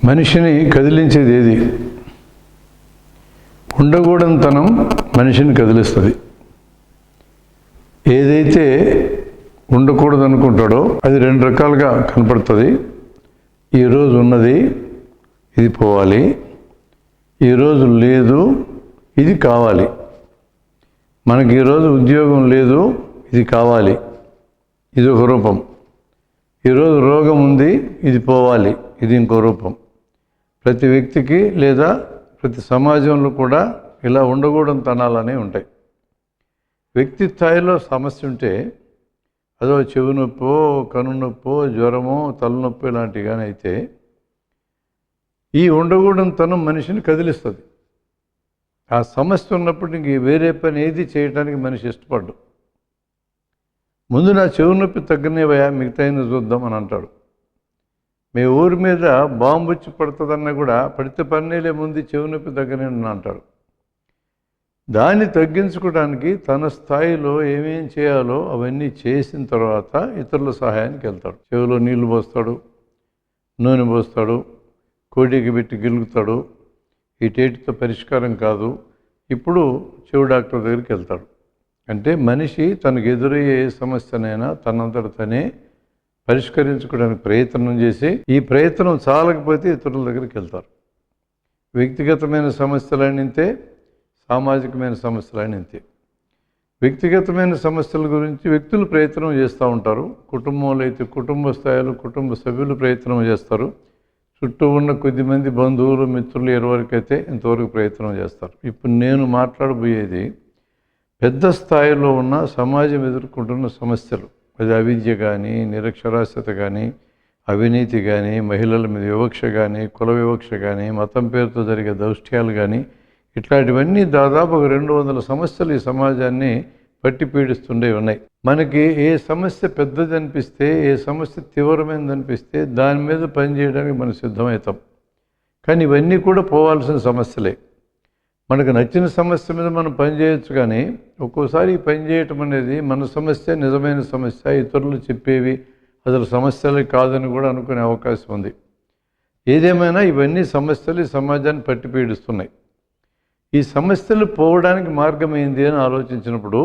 మనిషిని కదిలించేది ఏది? ఉండకూడనితనం మనిషిని కదిలిస్తుంది. ఏదైతే ఉండకూడదు అనుకుంటాడో అది రెండు రకాలుగా కనపడుతుంది. ఈరోజు ఉన్నది ఇది పోవాలి, ఈరోజు లేదు ఇది కావాలి. మనకి ఈరోజు ఉద్యోగం లేదు ఇది కావాలి, ఇది ఒక రూపం. ఈరోజు రోగం ఉంది ఇది పోవాలి, ఇది ఇంకో రూపం. ప్రతి వ్యక్తికి లేదా ప్రతి సమాజంలో కూడా ఇలా ఉండకూడని తనాలనే ఉంటాయి. వ్యక్తి స్థాయిలో సమస్య ఉంటే అదో చెవి నొప్పో, కను నొప్పో, జ్వరమో, తలనొప్పి ఇలాంటివి కానీ అయితే ఈ ఉండకూడని తనం మనిషిని కదిలిస్తుంది. ఆ సమస్య ఉన్నప్పుడు ఇంక వేరే పని ఏది చేయడానికి మనిషి ఇష్టపడ్డు. ముందు నా చెవి నొప్పి తగ్గనివయా, మిగతాయిన చూద్దాం అని అంటాడు. మీ ఊరి మీద బాంబు వచ్చి పడుతుందన్నా కూడా పడితే పన్నీలే ముందు చెవి నొప్పి తగ్గని అంటాడు. దాన్ని తగ్గించుకోవడానికి తన స్థాయిలో ఏమేం చేయాలో అవన్నీ చేసిన తర్వాత ఇతరుల సహాయానికి వెళ్తాడు. చెవిలో నీళ్లు పోస్తాడు, నూనె పోస్తాడు, కోడికి పెట్టి గిలుగుతాడు. ఈ టేటితో పరిష్కారం కాదు, ఇప్పుడు చెవి డాక్టర్ దగ్గరికి వెళ్తాడు. అంటే మనిషి తనకు ఎదురయ్యే ఏ సమస్యనైనా తనంతట తనే పరిష్కరించుకోవడానికి ప్రయత్నం చేసి ఈ ప్రయత్నం చాలకపోతే ఇతరుల దగ్గరికి వెళ్తారు. వ్యక్తిగతమైన సమస్యలైనంతే, సామాజికమైన సమస్యలైనంతే. వ్యక్తిగతమైన సమస్యల గురించి వ్యక్తులు ప్రయత్నం చేస్తూ ఉంటారు. కుటుంబంలో అయితే కుటుంబ స్థాయిలో కుటుంబ సభ్యులు ప్రయత్నం చేస్తారు. చుట్టూ ఉన్న కొద్దిమంది బంధువులు, మిత్రులు ఎవరివరకు అయితే ఇంతవరకు ప్రయత్నం చేస్తారు. ఇప్పుడు నేను మాట్లాడబోయేది పెద్ద స్థాయిలో ఉన్న సమాజం ఎదుర్కొంటున్న సమస్యలు. అది అవిద్య కానీ, నిరక్షరాస్యత కానీ, అవినీతి కానీ, మహిళల మీద వివక్ష కానీ, కుల వివక్ష కానీ, మతం పేరుతో జరిగే దౌష్ట్యాలు కానీ, ఇట్లాంటివన్నీ దాదాపు 200 సమస్యలు ఈ సమాజాన్ని పట్టి పీడిస్తుండే ఉన్నాయి. మనకి ఏ సమస్య పెద్దది అనిపిస్తే, ఏ సమస్య తీవ్రమైనది అనిపిస్తే దాని మీద పనిచేయడానికి మనం సిద్ధమవుతాం. కానీ ఇవన్నీ కూడా పోవాల్సిన సమస్యలే. మనకు నచ్చిన సమస్య మీద మనం పనిచేయచ్చు, కానీ ఒక్కోసారి ఈ పని చేయటం అనేది మన సమస్య నిజమైన సమస్య, ఇతరులు చెప్పేవి అసలు సమస్యలే కాదని కూడా అనుకునే అవకాశం ఉంది. ఏదేమైనా ఇవన్నీ సమస్యలు ఈ సమాజాన్ని పట్టి పీడిస్తున్నాయి. ఈ సమస్యలు పోవడానికి మార్గం ఏంది అని ఆలోచించినప్పుడు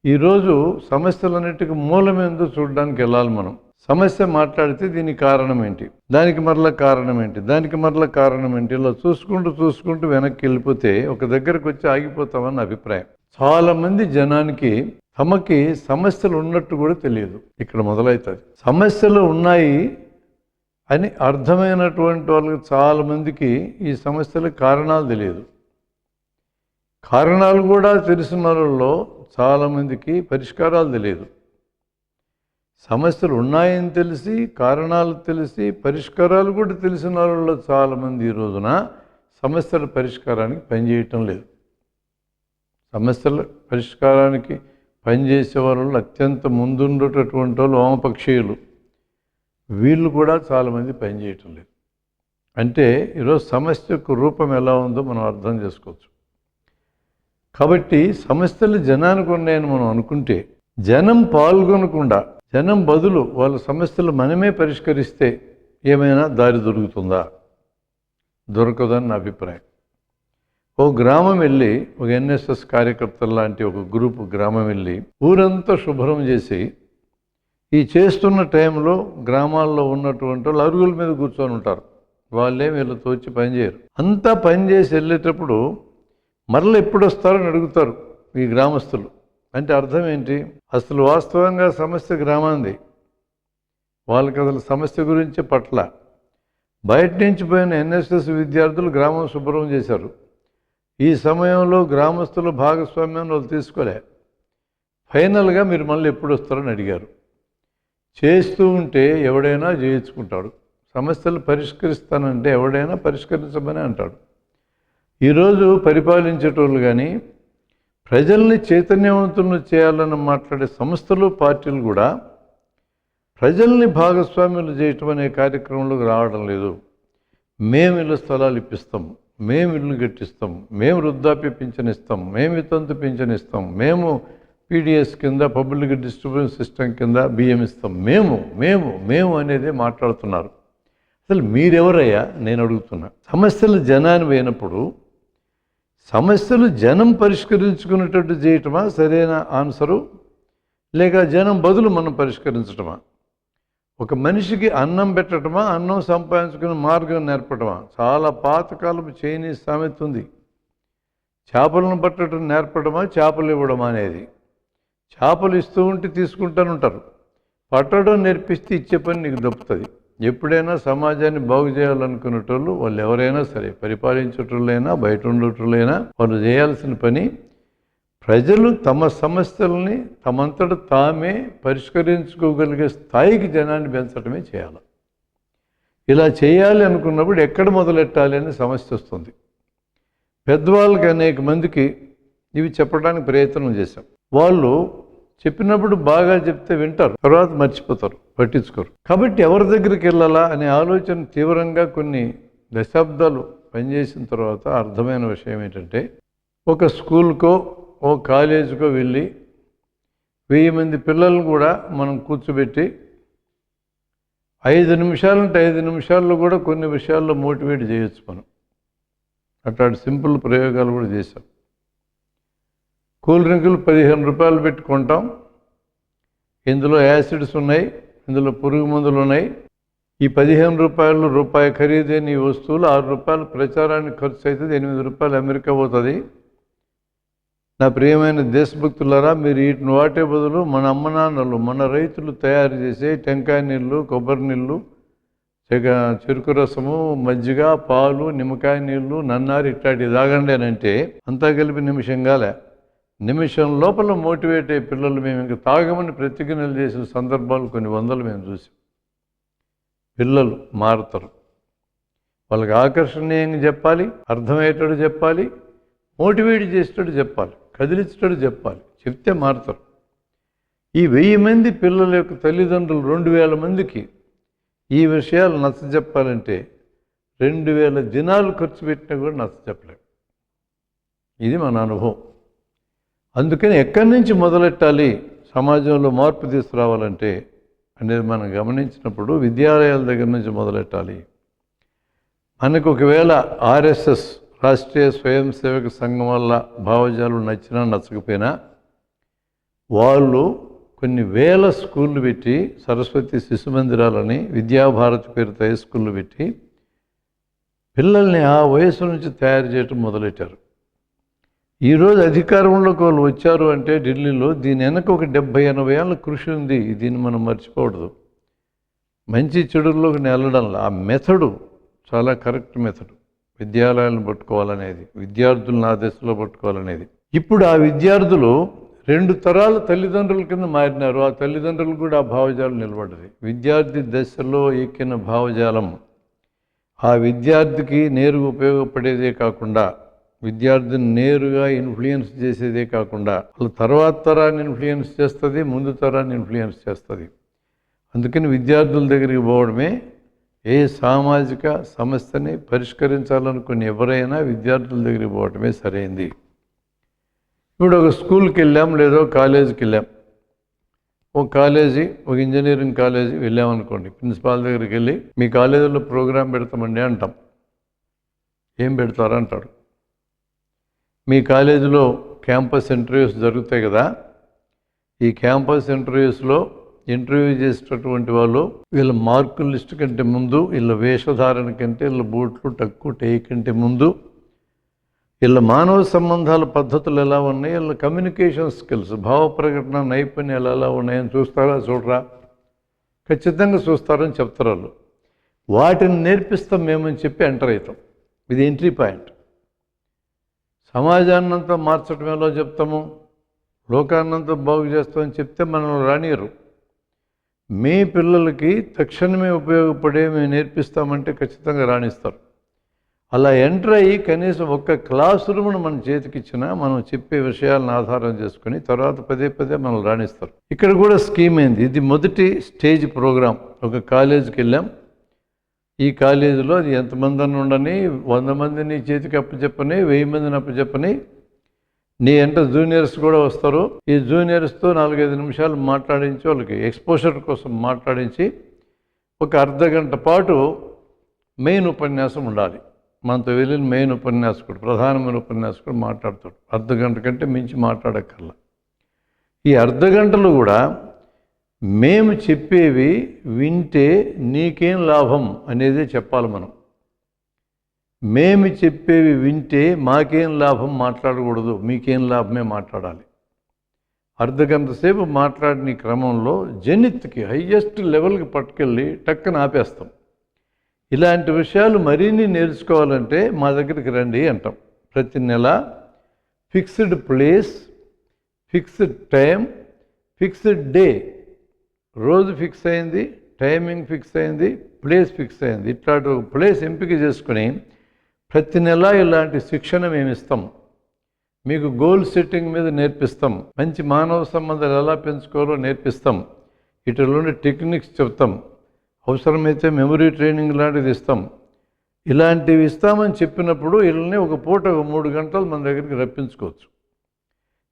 ఈరోజు సమస్యలన్నిటికీ మూలమేందో చూడడానికి వెళ్ళాలి మనం. సమస్య మాట్లాడితే దీనికి కారణం ఏంటి, దానికి మరలా కారణం ఏంటి, దానికి మరలా కారణం ఏంటి, ఇలా చూసుకుంటూ వెనక్కి వెళ్ళిపోతే ఒక దగ్గరకు వచ్చి ఆగిపోతామన్న అభిప్రాయం. చాలామంది జనానికి తమకి సమస్యలు ఉన్నట్టు కూడా తెలియదు. ఇక్కడ మొదలవుతుంది. సమస్యలు ఉన్నాయి అని అర్థమైనటువంటి వాళ్ళకి చాలామందికి ఈ సమస్యలకు కారణాలు తెలియదు. కారణాలు కూడా తెలిసిన వాళ్ళలో చాలామందికి పరిష్కారాలు తెలియదు. సమస్యలు ఉన్నాయని తెలిసి, కారణాలు తెలిసి, పరిష్కారాలు కూడా తెలిసిన వాళ్ళలో చాలామంది ఈ రోజున సమస్యల పరిష్కారానికి పనిచేయటం లేదు. సమస్యల పరిష్కారానికి పనిచేసే వాళ్ళు అత్యంత ముందుండేటటువంటి వాళ్ళు వామపక్షీయులు, వీళ్ళు కూడా చాలామంది పనిచేయటం లేదు. అంటే ఈరోజు సమస్య యొక్క రూపం ఎలా ఉందో మనం అర్థం చేసుకోవచ్చు. కాబట్టి సమస్యలు జనానికి ఉన్నాయని మనం అనుకుంటే, జనం పాల్గొనకుండా జనం బదులు వాళ్ళ సమస్యలు మనమే పరిష్కరిస్తే ఏమైనా దారి దొరుకుతుందా? దొరకదని నా అభిప్రాయం. ఓ గ్రామం వెళ్ళి, ఒక ఎన్ఎస్ఎస్ కార్యకర్తలు లాంటి ఒక గ్రూపు గ్రామం వెళ్ళి ఊరంతా శుభ్రం చేసి ఈ చేస్తున్న టైంలో గ్రామాల్లో ఉన్నటువంటి వాళ్ళు అరుగుల మీద కూర్చొని ఉంటారు. వాళ్ళేం వీళ్ళతో వచ్చి పనిచేయరు. అంతా పనిచేసి వెళ్ళేటప్పుడు మరలా ఎప్పుడు వస్తారని అడుగుతారు ఈ గ్రామస్తులు. అంటే అర్థం ఏంటి? అసలు వాస్తవంగా సమస్య గ్రామాంది, వాళ్ళకి అసలు సమస్య గురించి పట్ల. బయట నుంచి పోయిన ఎన్ఎస్ఎస్ విద్యార్థులు గ్రామం శుభ్రం చేశారు. ఈ సమయంలో గ్రామస్తుల భాగస్వామ్యాన్ని వాళ్ళు తీసుకోలే. ఫైనల్గా మీరు మళ్ళీ ఎప్పుడు వస్తారని అడిగారు. చేస్తూ ఉంటే ఎవడైనా చేయించుకుంటాడు. సమస్యలు పరిష్కరిస్తానంటే ఎవడైనా పరిష్కరించమని అంటాడు. ఈరోజు పరిపాలించేటోళ్ళు కానీ, ప్రజల్ని చైతన్యవంతులను చేయాలని మాట్లాడే సంస్థలు, పార్టీలు కూడా ప్రజల్ని భాగస్వామ్యులు చేయటం అనే కార్యక్రమంలోకి రావడం లేదు. మేము ఇళ్ళ స్థలాలు ఇప్పిస్తాం, మేము ఇల్లు కట్టిస్తాం, మేము వృద్ధాప్య పింఛన్ ఇస్తాం, మేము వితంతు పింఛన్ ఇస్తాం, మేము పీడిఎస్ కింద పబ్లిక్ డిస్ట్రిబ్యూషన్ సిస్టమ్ కింద బియ్యం ఇస్తాం, మేము మేము మేము అనేది మాట్లాడుతున్నారు. అసలు మీరెవరయ్యా నేను అడుగుతున్నా. సమస్యలు జనాన్ని పోయినప్పుడు సమస్యలు జనం పరిష్కరించుకునేటట్టు చేయటమా సరైన ఆన్సరు, లేక జనం బదులు మనం పరిష్కరించటమా? ఒక మనిషికి అన్నం పెట్టడమా, అన్నం సంపాదించుకునే మార్గం నేర్పడమా? చాలా పాతకాలపు చైనీస్ సామెత ఉంది, చేపలను పట్టడం నేర్పడమా చేపలు ఇవ్వడమా అనేది. చేపలు ఇస్తూ ఉంటే తీసుకుంటానుంటారు, పట్టడం నేర్పిస్తే ఇచ్చే పని నీకు దొరుకుతుంది. ఎప్పుడైనా సమాజాన్ని బాగు చేయాలనుకునేటోళ్ళు వాళ్ళు ఎవరైనా సరే, పరిపాలించేటోళ్ళైనా బయట ఉండేటోళ్ళైనా, వాళ్ళు చేయాల్సిన పని ప్రజలు తమ సమస్యల్ని తమంతట తామే పరిష్కరించుకోగలిగే స్థాయికి జనాన్ని పెంచడమే చేయాలి. ఇలా చేయాలి అనుకున్నప్పుడు ఎక్కడ మొదలెట్టాలి అనే సమస్య వస్తుంది. పెద్దవాళ్ళకి అనేక మందికి ఇవి చెప్పడానికి ప్రయత్నం చేశాం. వాళ్ళు చెప్పినప్పుడు బాగా చెప్తే వింటారు, తర్వాత మర్చిపోతారు, పట్టించుకోరు. కాబట్టి ఎవరి దగ్గరికి వెళ్ళాలా అనే ఆలోచన తీవ్రంగా కొన్ని దశాబ్దాలు పనిచేసిన తర్వాత అర్థమైన విషయం ఏంటంటే, ఒక స్కూల్కో ఓ కాలేజీకో వెళ్ళి 1000 మంది పిల్లలను కూడా మనం కూర్చోబెట్టి 5 నిమిషాలంటే 5 నిమిషాల్లో కూడా కొన్ని విషయాల్లో మోటివేట్ చేయొచ్చు మనం. అట్లాంటి సింపుల్ ప్రయోగాలు కూడా చేశాం. కూల్ డ్రింకులు 15 రూపాయలు పెట్టి కొంటాం, ఇందులో యాసిడ్స్ ఉన్నాయి, ఇందులో పురుగు మందులు ఉన్నాయి. ఈ 15 రూపాయలు రూపాయి ఖరీదైన ఈ వస్తువులు 6 రూపాయలు ప్రచారానికి ఖర్చు అవుతుంది, 8 రూపాయలు అమెరికా పోతుంది. నా ప్రియమైన దేశభక్తులారా, మీరు వీటిని వాటే బదులు మన అమ్మ నాన్నలు, మన రైతులు తయారు చేసే టెంకాయ నీళ్ళు, కొబ్బరి నీళ్ళు, చెరుకు రసము, మజ్జిగ, పాలు, నిమ్మకాయ నీళ్ళు, నన్నారి ఇట్లాంటివి తాగండి అని అంటే అంతా కలిపి నిమిషం లోపల మోటివేట్ అయ్యే పిల్లలు మేము ఇంకా తాగమని ప్రతిజ్ఞలు చేసిన సందర్భాలు కొన్ని వందలు మేము చూసాం. పిల్లలు మారుతారు. వాళ్ళకి ఆకర్షణీయంగా చెప్పాలి, అర్థమయ్యేటట్టు చెప్పాలి, మోటివేట్ చేసేటట్టు చెప్పాలి, కదిలించేటట్టు చెప్పాలి, చెప్తే మారుతారు. ఈ 1000 మంది పిల్లల యొక్క తల్లిదండ్రులు 2000 మందికి ఈ విషయాలు నచ్చజెప్పాలంటే 2000 దినాలు ఖర్చు పెట్టినా కూడా నచ్చజెప్పలేము. ఇది మన అనుభవం. అందుకని ఎక్కడి నుంచి మొదలెట్టాలి సమాజంలో మార్పు తీసుకురావాలంటే అనేది మనం గమనించినప్పుడు విద్యాలయాల దగ్గర నుంచి మొదలెట్టాలి. మనకు ఒకవేళ ఆర్ఎస్ఎస్ రాష్ట్రీయ స్వయం సేవక సంఘం వల్ల భావజాలు నచ్చినా నచ్చకపోయినా వాళ్ళు కొన్ని వేల స్కూళ్ళు పెట్టి, సరస్వతి శిశు మందిరాలని, విద్యాభారతి పేరుతో హై స్కూళ్ళు పెట్టి పిల్లల్ని ఆ వయసు నుంచి తయారు చేయటం మొదలెట్టారు. ఈరోజు అధికారంలోకి వాళ్ళు వచ్చారు అంటే ఢిల్లీలో దీని వెనక ఒక 70-80 ఏళ్ళ కృషి ఉంది. దీన్ని మనం మర్చిపోకూడదు. మంచి చెడుల్లోకి వెళ్ళడంలో ఆ మెథడు చాలా కరెక్ట్ మెథడు. విద్యాలయాలను పట్టుకోవాలనేది, విద్యార్థులను ఆ దశలో పట్టుకోవాలనేది. ఇప్పుడు ఆ విద్యార్థులు 2 తరాల తల్లిదండ్రుల కింద మారినారు. ఆ తల్లిదండ్రులు కూడా ఆ భావజాలం నిలబడ్డది. విద్యార్థి దశలో ఎక్కిన భావజాలం ఆ విద్యార్థికి నేరుగా ఉపయోగపడేదే కాకుండా, విద్యార్థిని నేరుగా ఇన్ఫ్లుయెన్స్ చేసేదే కాకుండా వాళ్ళ తర్వాత తరాన్ని ఇన్ఫ్లుయెన్స్ చేస్తుంది, ముందు తరాన్ని ఇన్ఫ్లుయెన్స్ చేస్తుంది. అందుకని విద్యార్థుల దగ్గరికి పోవడమే, ఏ సామాజిక సమస్యని పరిష్కరించాలనుకుని ఎవరైనా విద్యార్థుల దగ్గరికి పోవడమే సరైంది. ఇప్పుడు ఒక స్కూల్కి వెళ్ళాం, లేదో కాలేజీకి వెళ్ళాం. ఒక ఇంజనీరింగ్ కాలేజీ వెళ్ళామనుకోండి, ప్రిన్సిపాల్ దగ్గరికి వెళ్ళి మీ కాలేజీలో ప్రోగ్రాం పెడతామండి అంటాం. ఏం పెడతారంటాడు. మీ కాలేజీలో క్యాంపస్ ఇంటర్వ్యూస్ జరుగుతాయి కదా, ఈ క్యాంపస్ ఇంటర్వ్యూస్లో ఇంటర్వ్యూ చేసేటటువంటి వాళ్ళు వీళ్ళ మార్కుల లిస్టు కంటే ముందు, వీళ్ళ వేషధారణ కంటే, వీళ్ళ బూట్లు టక్కు టై కంటే ముందు వీళ్ళ మానవ సంబంధాల పద్ధతులు ఎలా ఉన్నాయి, వీళ్ళ కమ్యూనికేషన్ స్కిల్స్, భావ ప్రకటన నైపుణ్యాలు ఎలా ఉన్నాయని చూస్తారా చూడరా? ఖచ్చితంగా చూస్తారని చెప్తారు వాళ్ళు. వాటిని నేర్పిస్తాం మేమని చెప్పి ఎంటర్ అవుతాం. ఇది ఎంట్రీ పాయింట్. సమాజాన్నంతా మార్చడం ఎలా చెప్తాము, లోకాన్నంతా బాగు చేస్తామని చెప్తే మనల్ని రానియరు. మీ పిల్లలకి తక్షణమే ఉపయోగపడే మేము నేర్పిస్తామంటే ఖచ్చితంగా రాణిస్తారు. అలా ఎంటర్ అయ్యి కనీసం ఒక్క క్లాస్ రూమ్ను మన చేతికిచ్చినా మనం చెప్పే విషయాలను ఆధారం చేసుకుని తర్వాత పదే మనల్ని రాణిస్తారు. ఇక్కడ కూడా స్కీమ్ అయింది. ఇది మొదటి స్టేజ్ ప్రోగ్రాం. ఒక కాలేజీకి వెళ్ళాం. ఈ కాలేజీలో అది ఎంతమంది అని ఉండని, 100 మందిని చేతికి అప్పచెప్పని, 1000 మందిని అప్పచెప్పని, నీ వెంట జూనియర్స్ కూడా వస్తారు. ఈ జూనియర్స్తో 4-5 నిమిషాలు మాట్లాడించి, వాళ్ళకి ఎక్స్పోజర్ కోసం మాట్లాడించి, ఒక అర్ధగంట పాటు మెయిన్ ఉపన్యాసం ఉండాలి. మనతో వెళ్ళిన మెయిన్ ఉపన్యాసకుడు, ప్రధానమైన ఉపన్యాసకుడు మాట్లాడతాడు. అర్ధగంట కంటే మించి మాట్లాడక్కర్లా. ఈ అర్ధగంటలు కూడా మేము చెప్పేవి వింటే నీకేం లాభం అనేదే చెప్పాలి. మేము చెప్పేవి వింటే మాకేం లాభం మాట్లాడకూడదు, మీకేం లాభమే మాట్లాడాలి. అర్ధగంట సేపు మాట్లాడిన క్రమంలో జనిత్కి హయ్యెస్ట్ లెవెల్కి పట్టుకెళ్ళి టక్కన ఆపేస్తాం. ఇలాంటి విషయాలు మరిన్ని నేర్చుకోవాలంటే మా దగ్గరికి రండి అంటాం. ప్రతి నెల fixed place, fixed time, fixed day. రోజు ఫిక్స్ అయింది, టైమింగ్ ఫిక్స్ అయింది, ప్లేస్ ఫిక్స్ అయింది. ఇట్లాంటి ప్లేస్ ఎంపిక చేసుకుని ప్రతి నెల ఇలాంటి శిక్షణ మేము ఇస్తాం. మీకు గోల్ సెట్టింగ్ మీద నేర్పిస్తాం, మంచి మానవ సంబంధాలు ఎలా పెంచుకోవాలో నేర్పిస్తాం, ఇటులోని టెక్నిక్స్ చెప్తాం, అవసరమైతే మెమరీ ట్రైనింగ్ లాంటిది ఇస్తాం. ఇలాంటివి ఇస్తామని చెప్పినప్పుడు వీళ్ళని ఒక పూట 3 గంటలు మన దగ్గరికి రప్పించుకోవచ్చు.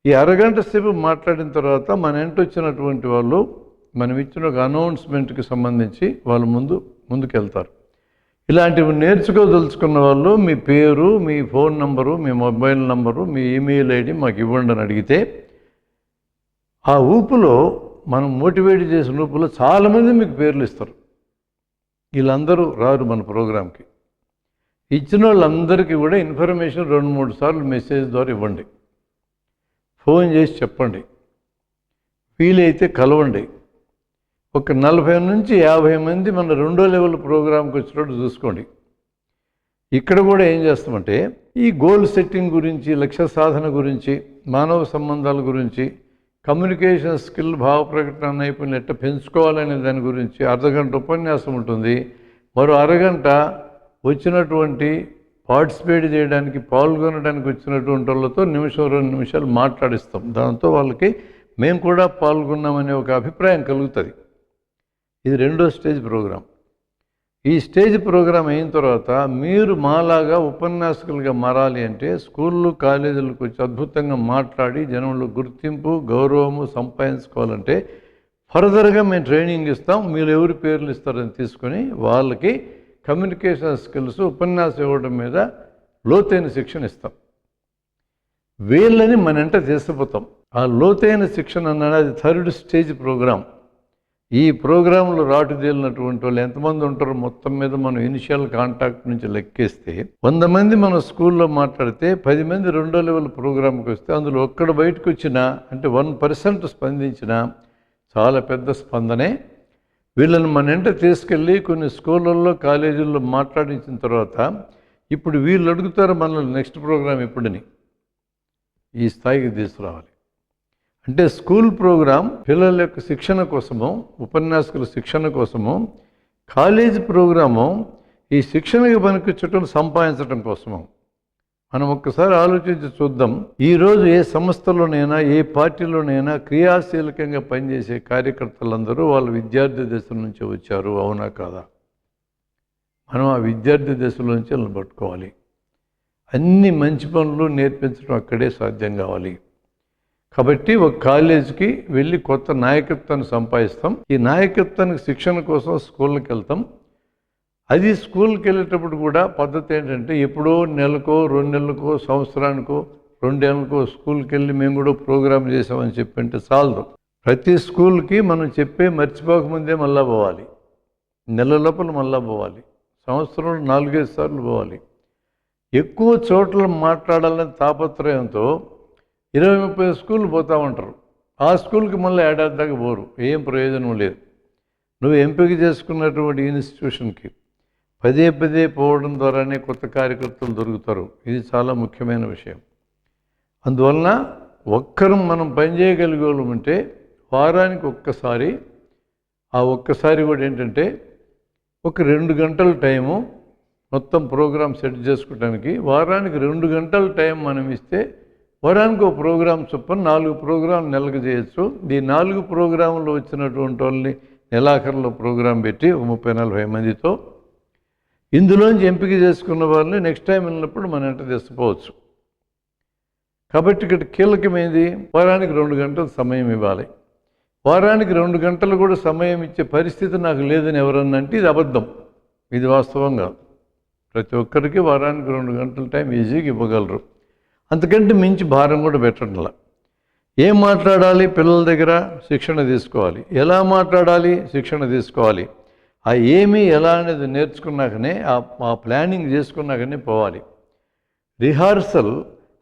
ఈ అరగంట సేపు మాట్లాడిన తర్వాత మన వచ్చినటువంటి వాళ్ళు మనం ఇచ్చిన ఒక అనౌన్స్మెంట్కి సంబంధించి వాళ్ళు ముందుకెళ్తారు. ఇలాంటివి నేర్చుకోదలుచుకున్న వాళ్ళు మీ పేరు, మీ ఫోన్ నంబరు, మీ మొబైల్ నంబరు, మీ ఈమెయిల్ ఐడి మాకు ఇవ్వండి అని అడిగితే ఆ ఊపులో మనం మోటివేట్ చేసిన ఊపులో చాలామంది మీకు పేర్లు ఇస్తారు. వీళ్ళందరూ రారు మన ప్రోగ్రాంకి. ఇచ్చిన వాళ్ళందరికీ కూడా ఇన్ఫర్మేషన్ 2-3 సార్లు మెసేజ్ ద్వారా ఇవ్వండి, ఫోన్ చేసి చెప్పండి, వీలైతే కలవండి. ఒక 40 నుంచి 50 మంది మన 2వ లెవెల్ ప్రోగ్రాంకి వచ్చినట్టు చూసుకోండి. ఇక్కడ కూడా ఏం చేస్తామంటే ఈ గోల్ సెట్టింగ్ గురించి, లక్ష్య సాధన గురించి, మానవ సంబంధాల గురించి, కమ్యూనికేషన్ స్కిల్, భావ ప్రకటన నైపుణ్యం ఎట్లా పెంచుకోవాలనే దాని గురించి అర్ధగంట ఉపన్యాసం ఉంటుంది. మరో అరగంట వచ్చినటువంటి పార్టిసిపేట్ చేయడానికి, పాల్గొనడానికి వచ్చినటువంటి వాళ్ళతో 1-2 నిమిషాలు మాట్లాడిస్తాం. దాంతో వాళ్ళకి మేము కూడా పాల్గొన్నామనే ఒక అభిప్రాయం కలుగుతుంది. ఇది 2వ స్టేజ్ ప్రోగ్రాం. ఈ స్టేజ్ ప్రోగ్రాం అయిన తర్వాత మీరు మాలాగా ఉపన్యాసకులుగా మారాలి అంటే స్కూళ్ళు, కాలేజీలకు వచ్చి అద్భుతంగా మాట్లాడి జనంలో గుర్తింపు, గౌరవము సంపాదించుకోవాలంటే ఫర్దర్గా మేము ట్రైనింగ్ ఇస్తాం. మీరు ఎవరి పేర్లు ఇస్తారని తీసుకొని వాళ్ళకి కమ్యూనికేషన్ స్కిల్స్, ఉపన్యాసం ఇవ్వడం మీద లోతైన శిక్షణ ఇస్తాం. వీళ్ళని మనంట తీసుకుపోతాం. ఆ లోతైన శిక్షణ అన్నది 3rd స్టేజ్ ప్రోగ్రాం. ఈ ప్రోగ్రాంలో రాటుదేలినటువంటి వాళ్ళు ఎంతమంది ఉంటారో మొత్తం మీద మనం ఇనిషియల్ కాంటాక్ట్ నుంచి లెక్కేస్తే 100 మంది మన స్కూల్లో మాట్లాడితే 10 మంది 2వ లెవెల్ ప్రోగ్రాంకి వస్తే అందులో ఒక్కడు బయటకు వచ్చినా అంటే 1% స్పందించినా చాలా పెద్ద స్పందనే. వీళ్ళని మన వెంట తీసుకెళ్ళి కొన్ని స్కూళ్ళల్లో, కాలేజీల్లో మాట్లాడించిన తర్వాత ఇప్పుడు వీళ్ళు అడుగుతారు మనల్ని నెక్స్ట్ ప్రోగ్రాం ఎప్పుడని. ఈ స్థాయికి తీసుకురావాలి. అంటే స్కూల్ ప్రోగ్రాం పిల్లల యొక్క శిక్షణ కోసము, ఉపన్యాసకుల శిక్షణ కోసము, కాలేజీ ప్రోగ్రాము ఈ శిక్షణకి పనికిచ్చటం, సంపాదించడం కోసము. మనం ఒక్కసారి ఆలోచించి చూద్దాం. ఈరోజు ఏ సంస్థలోనైనా, ఏ పార్టీలోనైనా క్రియాశీలకంగా పనిచేసే కార్యకర్తలందరూ వాళ్ళ విద్యార్థి దశ నుంచి వచ్చారు, అవునా కాదా? మనం ఆ విద్యార్థి దశలో నుంచి వాళ్ళని పట్టుకోవాలి. అన్ని మంచి పనులు నేర్పించడం అక్కడే సాధ్యం కావాలి. కాబట్టి ఒక కాలేజీకి వెళ్ళి కొత్త నాయకత్వాన్ని సంపాదిస్తాం. ఈ నాయకత్వానికి శిక్షణ కోసం స్కూళ్ళకి వెళ్తాం. అది స్కూల్కి వెళ్ళేటప్పుడు కూడా పద్ధతి ఏంటంటే ఎప్పుడో నెలకో, 2 నెలలకో, సంవత్సరానికో, 2 ఏళ్ళకో స్కూల్కి వెళ్ళి మేము కూడా ప్రోగ్రాం చేసామని చెప్పింటే చాలదు. ప్రతి స్కూల్కి మనం మర్చిపోకముందే మళ్ళా పోవాలి, నెల లోపల మళ్ళా పోవాలి, సంవత్సరంలో 4-5 సార్లు పోవాలి. ఎక్కువ చోట్ల మాట్లాడాలని తాపత్రయంతో 20-30 స్కూళ్ళు పోతూ ఉంటారు. ఆ స్కూల్కి మళ్ళీ ఏడాది దాకా పోరు, ఏం ప్రయోజనం లేదు. నువ్వు ఎంపిక చేసుకున్నటువంటి ఇన్స్టిట్యూషన్కి పదే పోవడం ద్వారానే కొత్త కార్యకర్తలు దొరుకుతారు. ఇది చాలా ముఖ్యమైన విషయం. అందువలన ఒక్కరం మనం పనిచేయగలిగే వాళ్ళు ఉంటే వారానికి ఒక్కసారి, ఆ ఒక్కసారి కూడా ఏంటంటే ఒక 2 గంటల టైము మొత్తం ప్రోగ్రాం సెట్ చేసుకోవడానికి. వారానికి 2 గంటల టైం మనం ఇస్తే వారానికి ఒక ప్రోగ్రాం చొప్పున 4 ప్రోగ్రాం నెలకు చేయొచ్చు. ఈ 4 ప్రోగ్రాంలో వచ్చినటువంటి వాళ్ళని నెలాఖరులో ప్రోగ్రాం పెట్టి 30-40 మందితో ఇందులోంచి ఎంపిక చేసుకున్న వాళ్ళని నెక్స్ట్ టైం వెళ్ళినప్పుడు మన వెంట తెచ్చిపోవచ్చు. కాబట్టి ఇక్కడ కీలకమైనది వారానికి 2 గంటలు సమయం ఇవ్వాలి. వారానికి 2 గంటలు కూడా సమయం ఇచ్చే పరిస్థితి నాకు లేదని ఎవరన్నా అంటే ఇది అబద్ధం, ఇది వాస్తవం కాదు. ప్రతి ఒక్కరికి వారానికి 2 గంటల టైం ఈజీగా ఇవ్వగలరు. అంతకంటే మించి భారం కూడా పెట్టడంలా. ఏం మాట్లాడాలి పిల్లల దగ్గర శిక్షణ తీసుకోవాలి, ఎలా మాట్లాడాలి శిక్షణ తీసుకోవాలి. ఆ ఏమి ఎలా అనేది నేర్చుకున్నాకనే ఆ ప్లానింగ్ చేసుకున్నాకనే పోవాలి. రిహార్సల్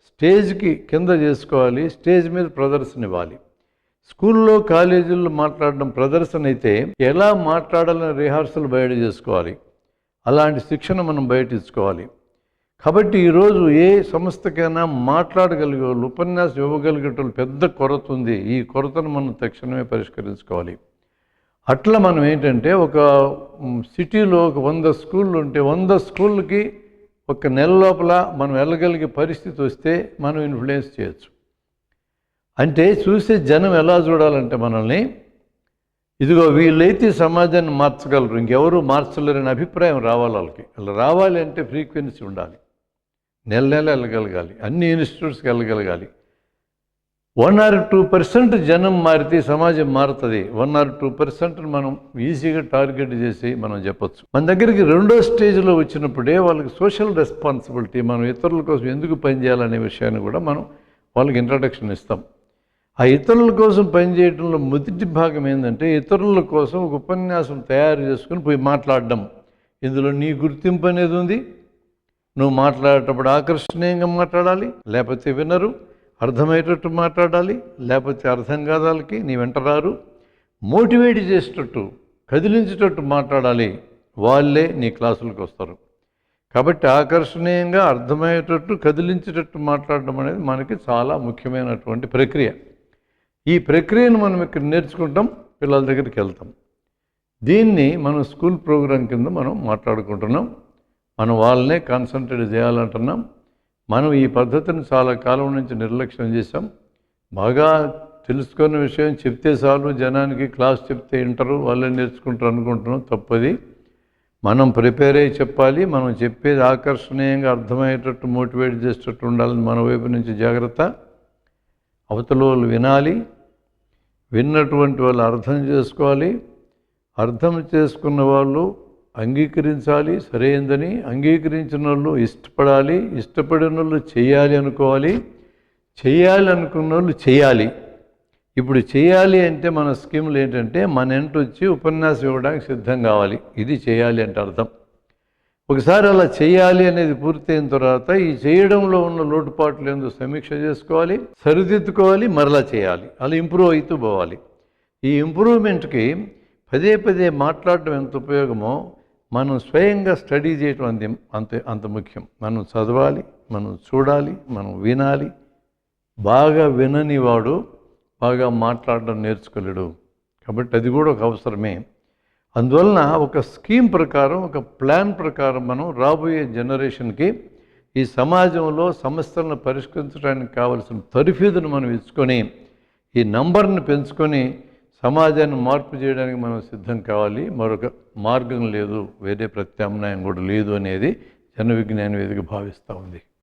స్టేజ్కి కింద చేసుకోవాలి, స్టేజ్ మీద ప్రదర్శన ఇవ్వాలి. స్కూల్లో కాలేజీల్లో మాట్లాడడం ప్రదర్శన అయితే ఎలా మాట్లాడాలని రిహార్సల్ బయట చేసుకోవాలి. అలాంటి శిక్షణ మనం బయట ఇచ్చుకోవాలి. కాబట్టి ఈరోజు ఏ సంస్థకైనా మాట్లాడగలిగే వాళ్ళు, ఉపన్యాసం ఇవ్వగలిగేటోళ్ళు పెద్ద కొరత ఉంది. ఈ కొరతను మనం తక్షణమే పరిష్కరించుకోవాలి. అట్లా మనం ఏంటంటే ఒక సిటీలో ఒక 100 స్కూళ్ళు ఉంటే 100 స్కూళ్ళకి ఒక నెల లోపల మనం వెళ్ళగలిగే పరిస్థితి వస్తే మనం ఇన్ఫ్లుయెన్స్ చేయొచ్చు. అంటే చూసే జనం ఎలా చూడాలంటే మనల్ని, ఇదిగో వీళ్ళైతే సమాజాన్ని మార్చగలరు, ఇంకెవరూ మార్చలేరనే అభిప్రాయం రావాలి వాళ్ళకి. అలా రావాలి అంటే ఫ్రీక్వెన్సీ ఉండాలి, నెల నెల వెళ్ళగలగాలి, అన్ని ఇన్స్టిట్యూట్స్కి వెళ్ళగలగాలి. 1 or 2% జనం మారితే సమాజం మారుతుంది. 1 or 2% మనం ఈజీగా టార్గెట్ చేసి మనం చెప్పొచ్చు. మన దగ్గరికి రెండో స్టేజ్లో వచ్చినప్పుడే వాళ్ళకి సోషల్ రెస్పాన్సిబిలిటీ, మనం ఇతరుల కోసం ఎందుకు పనిచేయాలనే విషయాన్ని కూడా మనం వాళ్ళకి ఇంట్రడక్షన్ ఇస్తాం. ఆ ఇతరుల కోసం పనిచేయడంలో మొదటి భాగం ఏంటంటే ఇతరుల కోసం ఒక ఉపన్యాసం తయారు చేసుకుని పోయి మాట్లాడడం. ఇందులో నీ గుర్తింపు అనేది ఉంది. నువ్వు మాట్లాడేటప్పుడు ఆకర్షణీయంగా మాట్లాడాలి, లేకపోతే వినరు. అర్థమయ్యేటట్టు మాట్లాడాలి, లేకపోతే అర్థం కాదు వాళ్ళకి, నీ వెంటరారు. మోటివేట్ చేసేటట్టు, కదిలించేటట్టు మాట్లాడాలి, వాళ్ళే నీ క్లాసులకు వస్తారు. కాబట్టి ఆకర్షణీయంగా అర్థమయ్యేటట్టు కదిలించేటట్టు మాట్లాడడం అనేది మనకి చాలా ముఖ్యమైనటువంటి ప్రక్రియ. ఈ ప్రక్రియను మనం ఇక్కడ నేర్చుకుంటాం, పిల్లల దగ్గరికి వెళ్తాం. దీన్ని మనం స్కూల్ ప్రోగ్రాం కింద మనం మాట్లాడుకుంటున్నాం. మనం వాళ్ళనే కాన్సన్ట్రేట్ చేయాలంటున్నాం. మనం ఈ పద్ధతిని చాలా కాలం నుంచి నిర్లక్ష్యం చేశాం. బాగా తెలుసుకున్న విషయం చెప్తే చాలు, జనానికి క్లాస్ చెప్తే వింటారు, వాళ్ళే నేర్చుకుంటారు అనుకుంటున్నాం. తప్పది. మనం ప్రిపేర్ అయ్యి చెప్పాలి. మనం చెప్పేది ఆకర్షణీయంగా అర్థమయ్యేటట్టు మోటివేట్ చేసేటట్టు ఉండాలని మన వైపు నుంచి జాగ్రత్త. అవతల వాళ్ళు వినాలి, విన్నటువంటి వాళ్ళు అర్థం చేసుకోవాలి, అర్థం చేసుకున్న వాళ్ళు అంగీకరించాలి సరైందని, అంగీకరించిన వాళ్ళు ఇష్టపడాలి, ఇష్టపడిన వాళ్ళు చేయాలి అనుకోవాలి, చేయాలి అనుకున్న వాళ్ళు చేయాలి. ఇప్పుడు చేయాలి అంటే మన స్కీములు ఏంటంటే మన వెంట వచ్చి ఉపన్యాసం ఇవ్వడానికి సిద్ధం కావాలి. ఇది చేయాలి అంటే అర్థం. ఒకసారి అలా చేయాలి అనేది పూర్తయిన తర్వాత ఈ చేయడంలో ఉన్న లోటుపాట్లు ఏందో సమీక్ష చేసుకోవాలి, సరిదిద్దుకోవాలి, మరలా చేయాలి. అలా ఇంప్రూవ్ అవుతూ పోవాలి. ఈ ఇంప్రూవ్మెంట్కి పదే పదే మాట్లాడడం ఎంత ఉపయోగమో మనం స్వయంగా స్టడీ చేయడం అంత ముఖ్యం. మనం చదవాలి, మనం చూడాలి, మనం వినాలి. బాగా వినని వాడు బాగా మాట్లాడడం నేర్చుకోలేడు. కాబట్టి అది కూడా ఒక అవసరమే. అందువలన ఒక స్కీమ్ ప్రకారం, ఒక ప్లాన్ ప్రకారం మనం రాబోయే జనరేషన్కి ఈ సమాజంలో సమస్యలను పరిష్కరించడానికి కావలసిన తరఫీదును మనం ఇచ్చుకొని ఈ నంబర్ని పెంచుకొని సమాజాన్ని మార్పు చేయడానికి మనం సిద్ధం కావాలి. మరొక మార్గం లేదు, వేరే ప్రత్యామ్నాయం కూడా లేదు అనేది జన విజ్ఞాన వేదిక భావిస్తూ ఉంది.